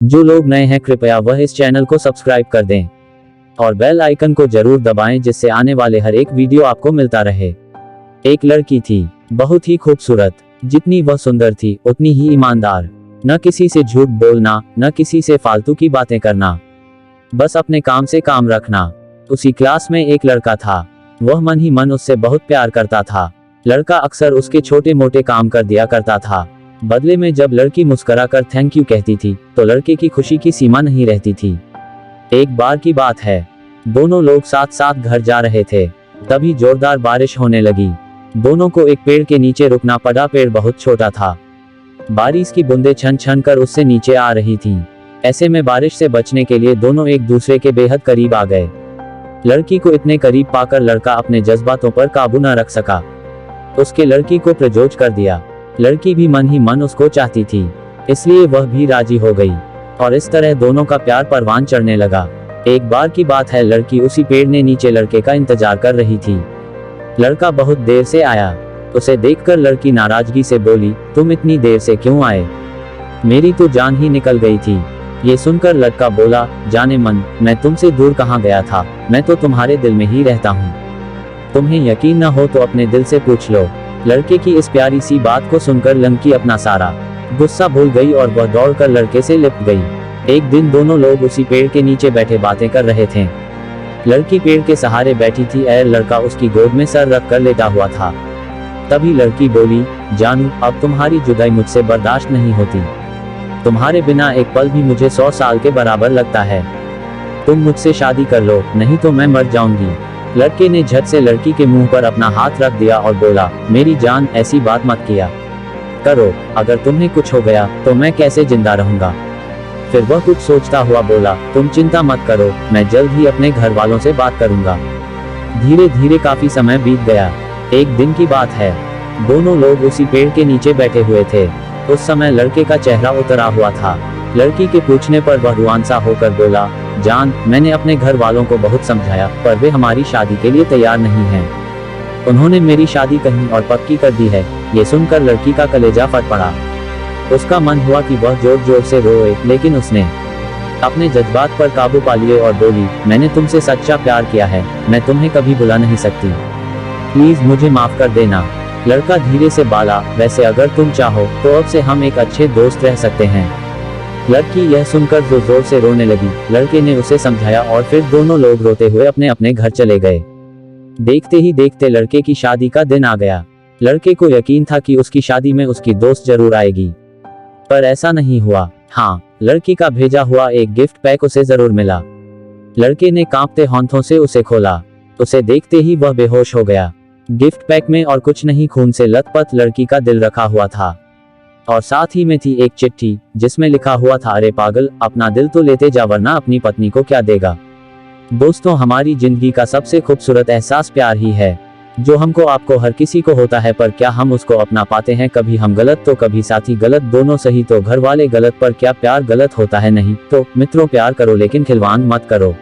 जो लोग नए हैं कृपया वह इस चैनल को सब्सक्राइब कर दें और बेल आइकन को जरूर दबाएं जिससे आने वाले हर एक वीडियो आपको मिलता रहे। एक लड़की थी, बहुत ही खूबसूरत। जितनी वह सुंदर थी उतनी ही ईमानदार। न किसी से झूठ बोलना, न किसी से फालतू की बातें करना, बस अपने काम से काम रखना। उसी क्लास में एक लड़का था, वह मन ही मन उससे बहुत प्यार करता था। लड़का अक्सर उसके छोटे मोटे काम कर दिया करता था। बदले में जब लड़की मुस्कुराकर थैंक यू कहती थी तो लड़के की खुशी की सीमा नहीं रहती थी। एक बार की बात है, दोनों लोग साथ साथ घर जा रहे थे, तभी जोरदार बारिश होने लगी। दोनों को एक पेड़ के नीचे रुकना पड़ा। पेड़ बहुत छोटा था, बारिश की बूंदें छन छन कर उससे नीचे आ रही थीं। ऐसे में बारिश से बचने के लिए दोनों एक दूसरे के बेहद करीब आ गए। लड़की को इतने करीब पाकर लड़का अपने जज्बातों पर काबू न रख सका, उसके लड़की को प्रपोज कर दिया। लड़की भी मन ही मन उसको चाहती थी, इसलिए वह भी राजी हो गई और इस तरह दोनों का प्यार परवान चढ़ने लगा। एक बार की बात है, लड़की उसी पेड़ ने नीचे लड़के का इंतजार कर रही थी। लड़का बहुत देर से आया, उसे देखकर लड़की नाराजगी से बोली, तुम इतनी देर से क्यों आए? मेरी तो जान ही निकल गई थी। ये सुनकर लड़का बोला, जाने मन, मैं तुमसे दूर कहाँ गया था, मैं तो तुम्हारे दिल में ही रहता हूँ। तुम्हें यकीन न हो तो अपने दिल से पूछ लो। लड़के की इस प्यारी सी बात को सुनकर लड़की अपना सारा गुस्सा भूल गई और वह दौड़कर लड़के से लिपट गई। एक दिन दोनों लोग उसी पेड़ के नीचे बैठे बातें कर रहे थे। लड़की पेड़ के सहारे बैठी थी और लड़का उसकी गोद में सर रख कर लेटा हुआ था। तभी लड़की बोली, जानू, अब तुम्हारी जुदाई मुझसे बर्दाश्त नहीं होती। तुम्हारे बिना एक पल भी मुझे 100 साल के बराबर लगता है। तुम मुझसे शादी कर लो, नहीं तो मैं मर जाऊंगी। लड़के ने झट से लड़की के मुंह पर अपना हाथ रख दिया और बोला, मेरी जान, ऐसी बात मत किया करो। अगर तुम्हें कुछ हो गया तो मैं कैसे जिंदा रहूंगा? फिर वह कुछ सोचता हुआ बोला, तुम चिंता मत करो, मैं जल्द ही अपने घर वालों से बात करूंगा। धीरे धीरे काफी समय बीत गया। एक दिन की बात है, दोनों लोग उसी पेड़ के नीचे बैठे हुए थे। उस समय लड़के का चेहरा उतरा हुआ था। लड़की के पूछने पर वह रुआन सा होकर बोला, जान, मैंने अपने घर वालों को बहुत समझाया पर वे हमारी शादी के लिए तैयार नहीं हैं। उन्होंने मेरी शादी कहीं और पक्की कर दी है। ये सुनकर लड़की का कलेजा फट पड़ा। उसका मन हुआ कि वह जोर जोर से रोए, लेकिन उसने अपने जज्बात पर काबू पा लिए और बोली, मैंने तुमसे सच्चा प्यार किया है, मैं तुम्हें कभी भुला नहीं सकती। प्लीज मुझे माफ कर देना। लड़का धीरे से बोला, वैसे अगर तुम चाहो तो अब से हम एक अच्छे दोस्त रह सकते हैं। लड़की यह सुनकर जोर जोर से रोने लगी। लड़के ने उसे समझाया और फिर दोनों लोग रोते हुए अपने अपने घर चले गए। देखते ही देखते लड़के की शादी का दिन आ गया। लड़के को यकीन था कि उसकी शादी में उसकी दोस्त जरूर आएगी, पर ऐसा नहीं हुआ। हाँ, लड़की का भेजा हुआ एक गिफ्ट पैक उसे जरूर मिला। लड़के ने कांपते हाथों से उसे खोला, उसे देखते ही वह बेहोश हो गया। गिफ्ट पैक में और कुछ नहीं, खून से लथपथ लड़की का दिल रखा हुआ था और साथ ही में थी एक चिट्ठी जिसमें लिखा हुआ था, अरे पागल, अपना दिल तो लेते जा वरना अपनी पत्नी को क्या देगा। दोस्तों, हमारी जिंदगी का सबसे खूबसूरत एहसास प्यार ही है, जो हमको आपको हर किसी को होता है, पर क्या हम उसको अपना पाते हैं? कभी हम गलत तो कभी साथी गलत, दोनों सही तो घर वाले गलत, पर क्या प्यार गलत होता है? नहीं। तो मित्रों, प्यार करो लेकिन खिलवाड़ मत करो।